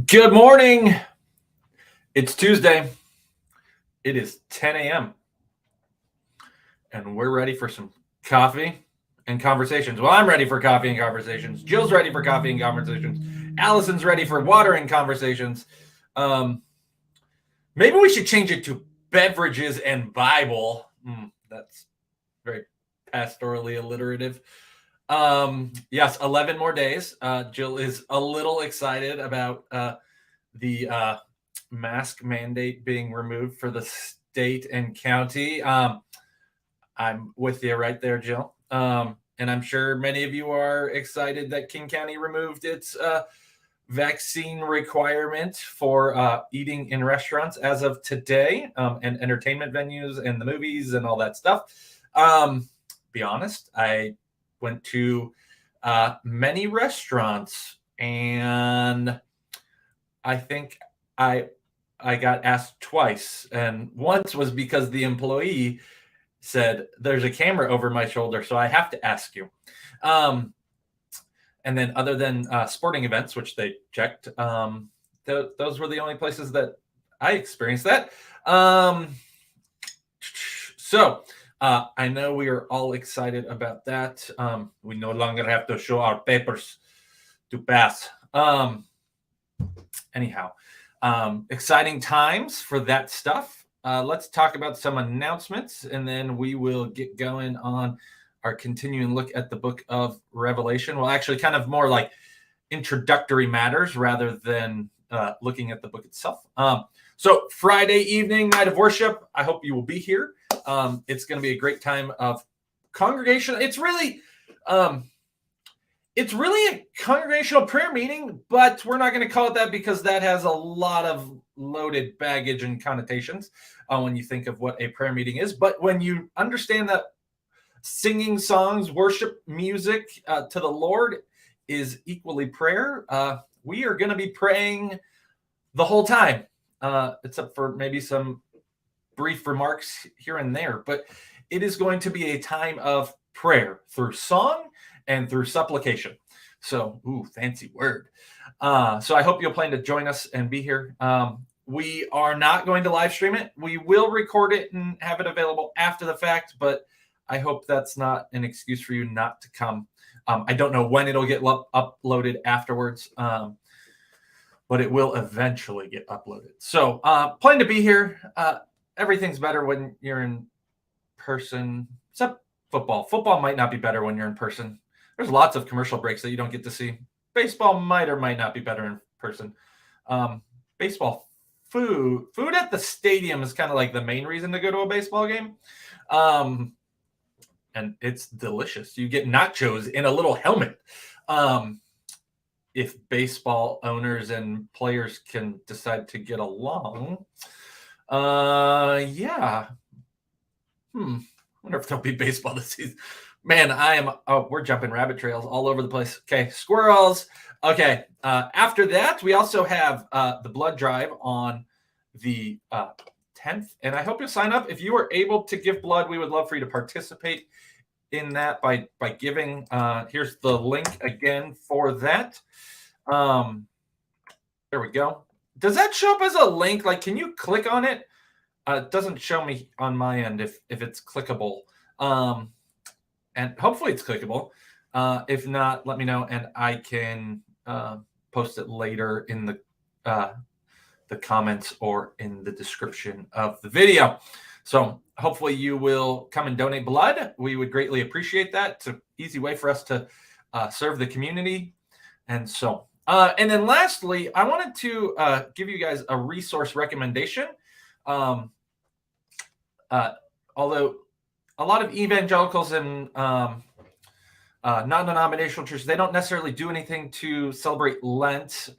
Good morning. It's Tuesday. It is 10 a.m. and we're ready for some coffee and conversations. Well, I'm ready for coffee and conversations. Jill's ready for coffee and conversations. Allison's ready for water and conversations. Maybe we should change it to beverages and Bible. That's very pastorally alliterative. Yes, 11 more days. Jill is a little excited about the mask mandate being removed for the state and county. I'm with you right there, Jill. And I'm sure many of you are excited that King County removed its vaccine requirement for eating in restaurants as of today, and entertainment venues and the movies and all that stuff. Be honest, I went to many restaurants, and I think I got asked twice, and once was because the employee said, "There's a camera over my shoulder, so I have to ask you." And then, other than sporting events, which they checked, those were the only places that I experienced that. So I know we are all excited about that. We no longer have to show our papers to pass. Anyhow, exciting times for that stuff. Let's talk about some announcements, and then we will get going on our continuing look at the book of Revelation. Well, actually, kind of more like introductory matters rather than looking at the book itself. So Friday evening, night of worship. I hope you will be here. It's going to be a great time of congregation. It's really a congregational prayer meeting, but we're not going to call it that because that has a lot of loaded baggage and connotations when you think of what a prayer meeting is. But when you understand that singing songs, worship music to the Lord is equally prayer, we are going to be praying the whole time, except for maybe some brief remarks here and there. But it is going to be a time of prayer through song and through supplication. So, fancy word. So I hope you'll plan to join us and be here. We are not going to live stream it. We will record it and have it available after the fact, but I hope that's not an excuse for you not to come. I don't know when it'll get uploaded afterwards, but it will eventually get uploaded. So plan to be here. Everything's better when you're in person, except football. Football might not be better when you're in person. There's lots of commercial breaks that you don't get to see. Baseball might or might not be better in person. Baseball food at the stadium is kind of like the main reason to go to a baseball game. And it's delicious. You get nachos in a little helmet. If baseball owners and players can decide to get along. Yeah. I wonder if there'll be baseball this season. Man, we're jumping rabbit trails all over the place. Okay, squirrels. Okay, after that, we also have the blood drive on the 10th, and I hope you'll sign up. If you are able to give blood, we would love for you to participate in that by giving. Here's the link again for that. There we go. Does that show up as a link? Like, can you click on it? It doesn't show me on my end if it's clickable. And hopefully it's clickable. If not, let me know, and I can post it later in the comments or in the description of the video. So hopefully you will come and donate blood. We would greatly appreciate that. It's an easy way for us to serve the community. And so, and then lastly, I wanted to give you guys a resource recommendation. Although a lot of evangelicals and non-denominational churches, they don't necessarily do anything to celebrate Lent.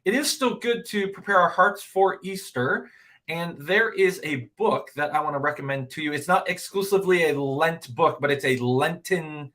It is still good to prepare our hearts for Easter. And there is a book that I want to recommend to you. It's not exclusively a Lent book, but it's a Lenten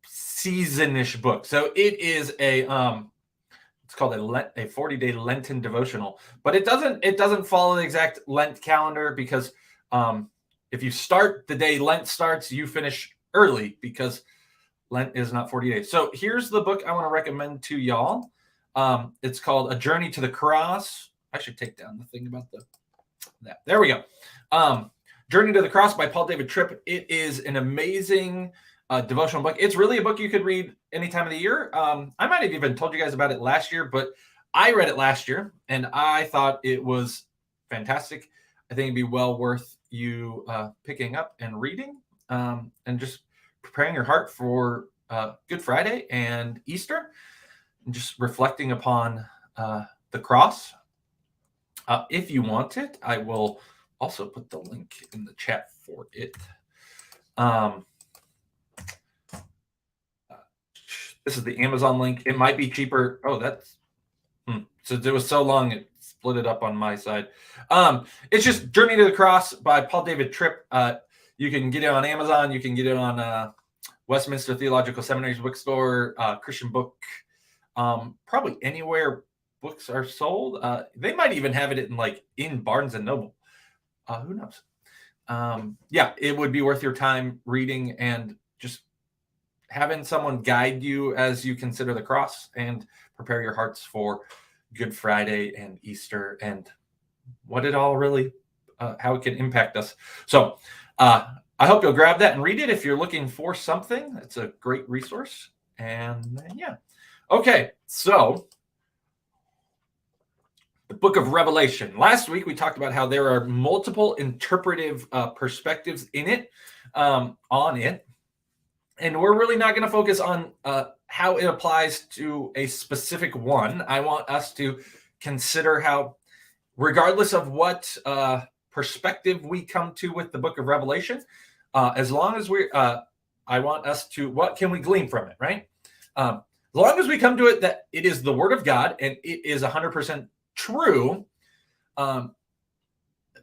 season-ish book. So it is it's called a 40-day Lenten devotional. But it doesn't follow the exact Lent calendar, because if you start the day Lent starts, you finish early, because Lent is not 40 days. So here's the book I want to recommend to y'all. It's called A Journey to the Cross. I should take down the thing about that. There we go. Journey to the Cross by Paul David Tripp. It is an amazing devotional book. It's really a book you could read any time of the year. I might have even told you guys about it last year, but I read it last year and I thought it was fantastic. I think it'd be well worth you picking up and reading and just preparing your heart for Good Friday and Easter and just reflecting upon the cross. If you want it, I will also put the link in the chat for it. This is the Amazon link. It might be cheaper. Oh, that's so it was so long it split it up on my side. It's just Journey to the Cross by Paul David Tripp. You can get it on Amazon. You can get it on Westminster Theological Seminary's bookstore, Christian Book, probably anywhere books are sold. They might even have it in Barnes and Noble. Who knows? Yeah, it would be worth your time reading and just having someone guide you as you consider the cross and prepare your hearts for Good Friday and Easter and what it all really, how it can impact us. So I hope you'll grab that and read it if you're looking for something. It's a great resource. And yeah. Okay, so the book of Revelation. Last week, we talked about how there are multiple interpretive perspectives in it, on it. And we're really not going to focus on how it applies to a specific one. I want us to consider how, regardless of what perspective we come to with the book of Revelation, as long as I want us to, what can we glean from it, right? As long as we come to it that it is the word of God and it is 100% true,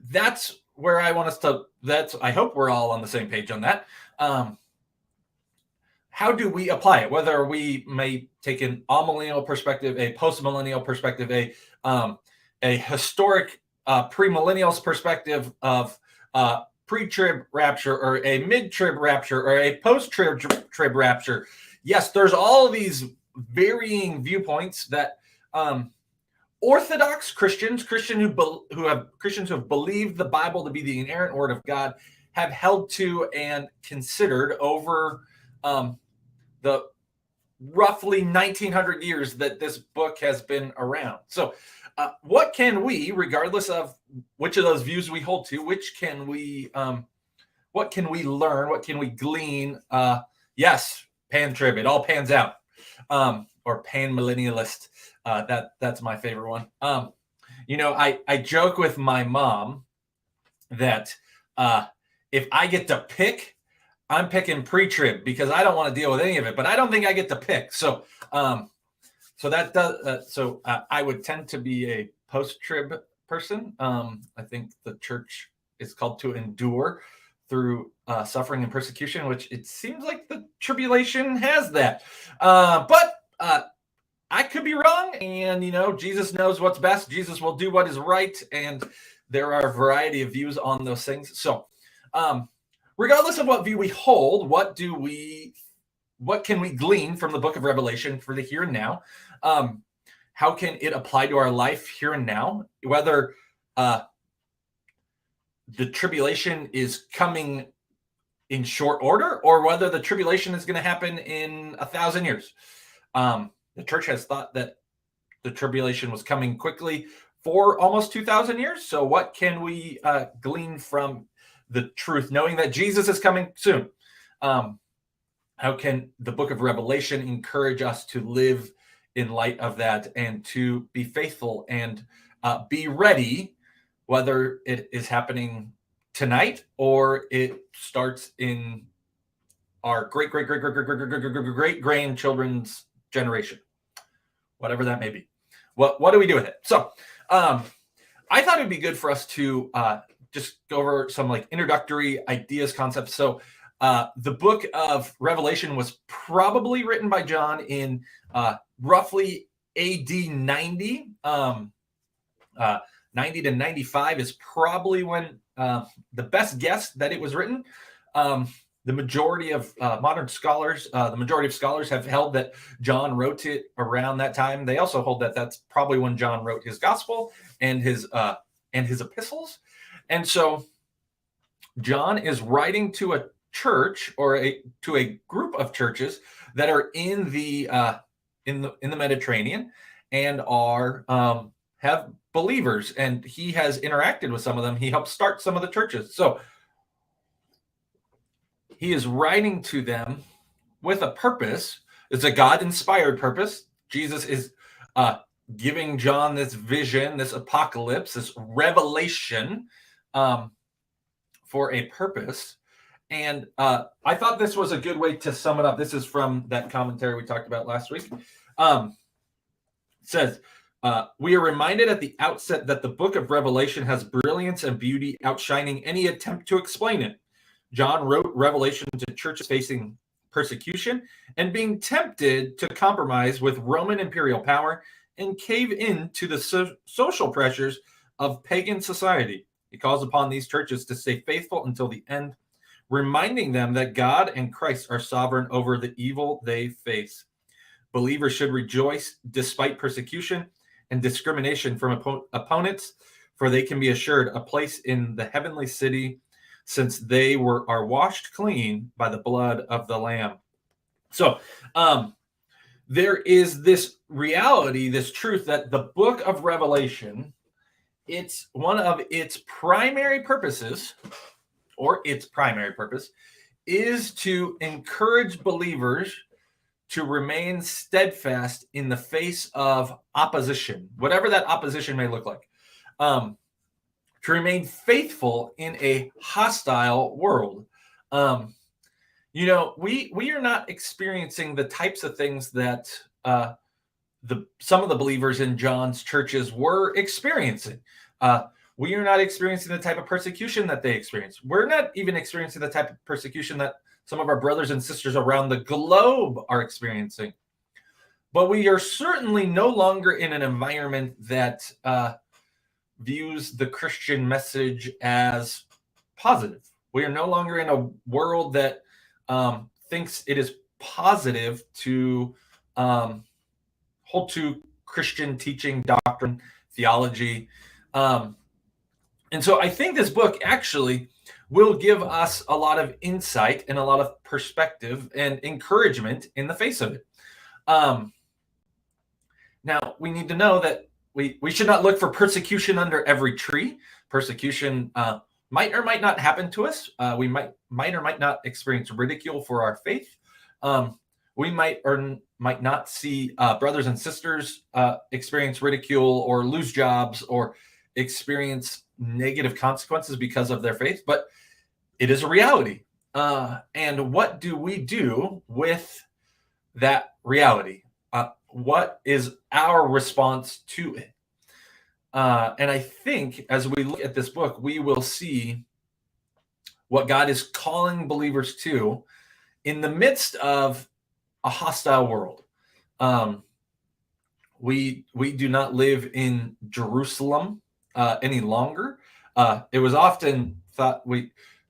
that's where I want us to, I hope we're all on the same page on that. How do we apply it? Whether we may take an amillennial perspective, a post-millennial perspective, a historic premillennials perspective of pre-trib rapture, or a mid-trib rapture, or a post-trib rapture. Yes, there's all of these varying viewpoints that Orthodox Christians, Christians who have believed the Bible to be the inerrant word of God, have held to and considered over the roughly 1900 years that this book has been around. So what can we, regardless of which of those views we hold to, what can we learn? What can we glean? Yes, pan-trib, it all pans out. Or pan-millennialist. That's my favorite one. I joke with my mom that if I get to pick, I'm picking pre-trib because I don't want to deal with any of it, but I don't think I get to pick. So, that does. I would tend to be a post-trib person. I think the church is called to endure through suffering and persecution, which it seems like the tribulation has that. But I could be wrong, and Jesus knows what's best. Jesus will do what is right, and there are a variety of views on those things. So, regardless of what view we hold, what can we glean from the book of Revelation for the here and now? How can it apply to our life here and now? Whether the tribulation is coming in short order, or whether the tribulation is going to happen in 1,000 years. The church has thought that the tribulation was coming quickly for almost 2,000 years. So what can we glean from the truth, knowing that Jesus is coming soon? How can the book of Revelation encourage us to live in light of that and to be faithful and be ready, whether it is happening tonight or it starts in our great grandchildren's generation, whatever that may be. What do we do with it? So I thought it'd be good for us to just go over some introductory ideas, concepts. So the book of Revelation was probably written by John in roughly AD 90. 90 to 95 is probably when the best guess that it was written. the majority of modern scholars, the majority of scholars have held that John wrote it around that time. They also hold that that's probably when John wrote his gospel and his epistles. And so John is writing to a church or to a group of churches that are in the Mediterranean and are have believers, and he has interacted with some of them. He helped start some of the churches. So he is writing to them with a purpose. It's a God-inspired purpose. Jesus is giving John this vision, this apocalypse, this revelation for a purpose. And I thought this was a good way to sum it up. This is from that commentary we talked about last week. It says, we are reminded at the outset that the book of Revelation has brilliance and beauty outshining any attempt to explain it. John wrote Revelation to churches facing persecution and being tempted to compromise with Roman imperial power and cave in to the social pressures of pagan society. He calls upon these churches to stay faithful until the end, reminding them that God and Christ are sovereign over the evil they face. Believers should rejoice despite persecution and discrimination from opponents, for they can be assured a place in the heavenly city, since they are washed clean by the blood of the Lamb. So there is this reality, this truth that the book of Revelation, it's one of its primary purposes, or its primary purpose, is to encourage believers to remain steadfast in the face of opposition, whatever that opposition may look like. To remain faithful in a hostile world. We are not experiencing the types of things that some of the believers in John's churches were experiencing. We are not experiencing the type of persecution that they experienced. We're not even experiencing the type of persecution that some of our brothers and sisters around the globe are experiencing. But we are certainly no longer in an environment that views the Christian message as positive. We are no longer in a world that thinks it is positive to hold to Christian teaching, doctrine, theology. And so I think this book actually will give us a lot of insight and a lot of perspective and encouragement in the face of it. Now, we need to know that we should not look for persecution under every tree. Persecution might or might not happen to us. We might or might not experience ridicule for our faith. We might or might not see brothers and sisters experience ridicule or lose jobs or experience negative consequences because of their faith, but it is a reality. And what do we do with that reality? What is our response to it? And I think as we look at this book, we will see what God is calling believers to in the midst of a hostile world. We do not live in Jerusalem any longer. It was often thought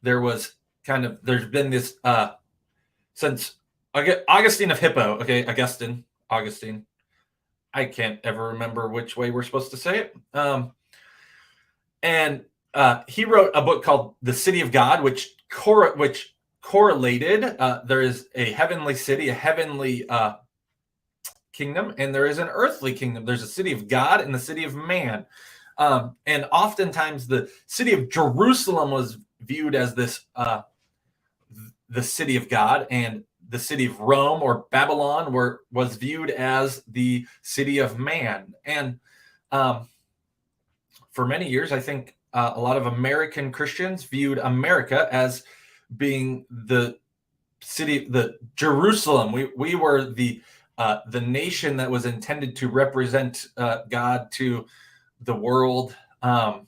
there's been this since Augustine of Hippo. Okay, Augustine. I can't ever remember which way we're supposed to say it. And he wrote a book called The City of God, which correlated. There is a heavenly city, a heavenly kingdom, and there is an earthly kingdom. There's a city of God and the city of man. And oftentimes the city of Jerusalem was viewed as this the city of God, and the city of Rome or Babylon was viewed as the city of man. And for many years, I think a lot of American Christians viewed America as being the city, the Jerusalem. We were the nation that was intended to represent God to the world, and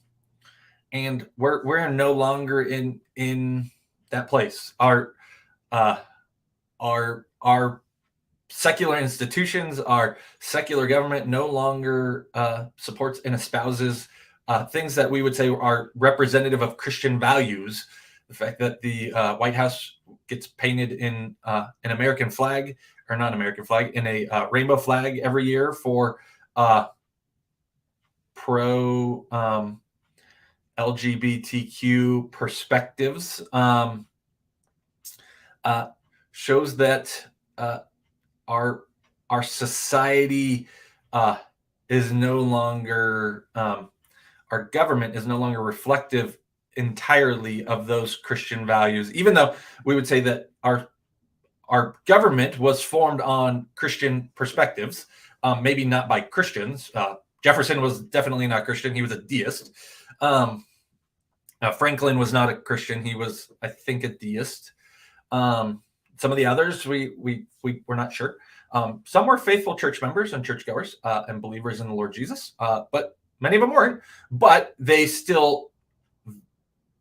we're no longer in that place. Our secular institutions, our secular government no longer supports and espouses things that we would say are representative of Christian values. The fact that the White House gets painted in an American flag, or not American flag, in a rainbow flag every year for pro LGBTQ perspectives, shows that our society is no longer, our government is no longer reflective entirely of those Christian values, even though we would say that our government was formed on Christian perspectives, maybe not by Christians. Jefferson was definitely not Christian. He was a deist. Franklin was not a Christian. He was, I think, a deist. Some of the others, we're not sure. Some were faithful church members and churchgoers and believers in the Lord Jesus, but many of them weren't. But they still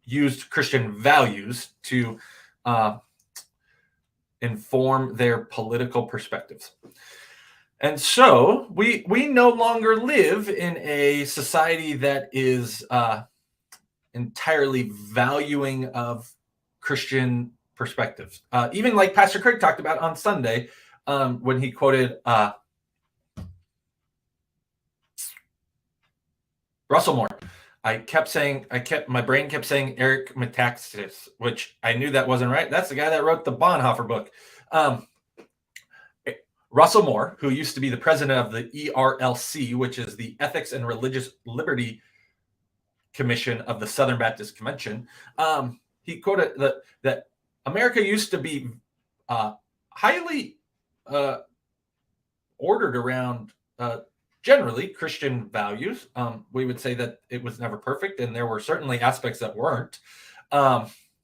used Christian values to inform their political perspectives. And so we no longer live in a society that is entirely valuing of Christian perspectives. Even like Pastor Craig talked about on Sunday when he quoted Russell Moore. My brain kept saying Eric Metaxas, which I knew that wasn't right. That's the guy that wrote the Bonhoeffer book. Russell Moore, who used to be the president of the ERLC, which is the Ethics and Religious Liberty Commission of the Southern Baptist Convention, he quoted that America used to be highly ordered around generally Christian values. We would say that it was never perfect, and there were certainly aspects that weren't,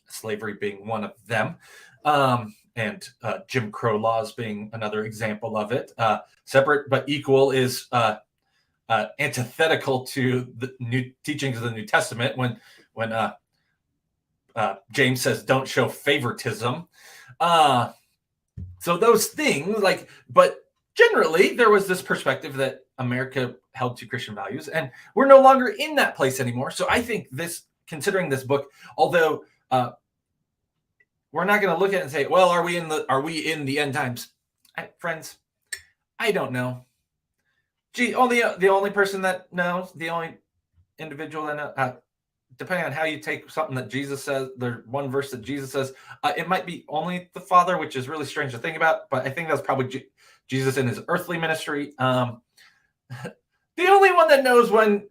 slavery being one of them, and Jim Crow laws being another example of it. Separate but equal is antithetical to the new teachings of the New Testament when James says don't show favoritism. So those things, but generally there was this perspective that America held to Christian values, and we're no longer in that place anymore. So I think considering this book, although we're not going to look at it and say, well, are we in the end times? Friends, I don't know. The only person that knows, the only individual that knows, depending on how you take something that Jesus says, there's one verse that Jesus says, it might be only the Father, which is really strange to think about, but I think that's probably Jesus in his earthly ministry. The only one that knows when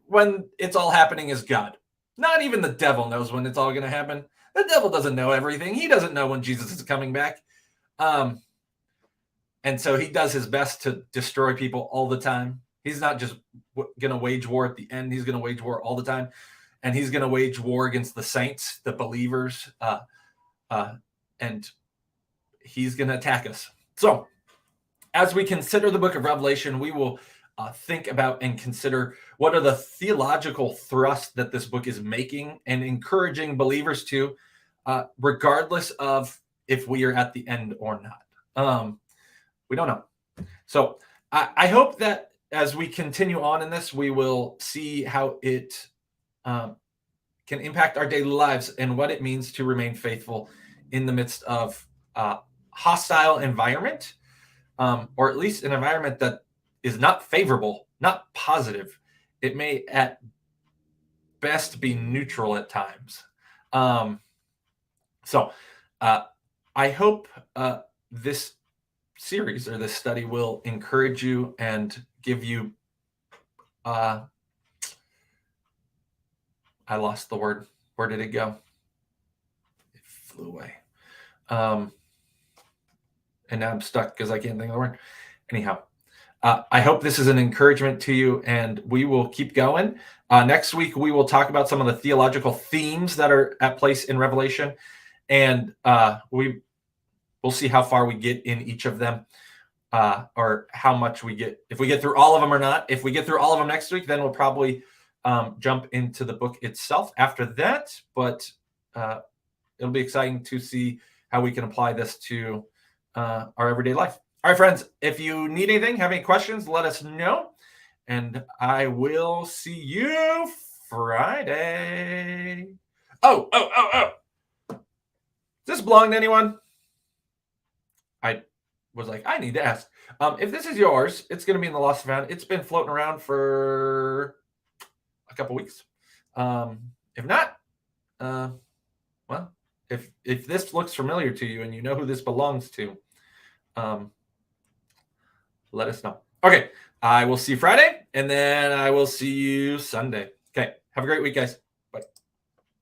it's all happening is God. Not even the devil knows when it's all going to happen. The devil doesn't know everything. He doesn't know when Jesus is coming back. And so he does his best to destroy people all the time. He's not just going to wage war at the end. He's going to wage war all the time. And he's going to wage war against the saints, the believers, and he's going to attack us. So as we consider the book of Revelation, we will think about and consider what are the theological thrusts that this book is making and encouraging believers to, regardless of if we are at the end or not. We don't know. So I hope that as we continue on in this, we will see how it can impact our daily lives and what it means to remain faithful in the midst of hostile environment, or at least an environment that is not favorable, not positive. It may at best be neutral at times. So I hope this series or this study will encourage you and give you, I lost the word. Where did it go? It flew away. And now I'm stuck because I can't think of the word. Anyhow, I hope this is an encouragement to you, and we will keep going. Next week, we will talk about some of the theological themes that are at place in Revelation, and we'll see how far we get in each of them, or how much we get, if we get through all of them or not. If we get through all of them next week, then we'll probably jump into the book itself after that. But it'll be exciting to see how we can apply this to our everyday life. All right, friends, if you need anything, have any questions, let us know. And I will see you Friday. Oh. Does this belong to anyone? I was like, I need to ask. If this is yours, it's going to be in the lost and found. It's been floating around for a couple weeks. If not, well, if this looks familiar to you and you know who this belongs to, let us know. Okay, I will see you Friday, and then I will see you Sunday. Okay, have a great week, guys.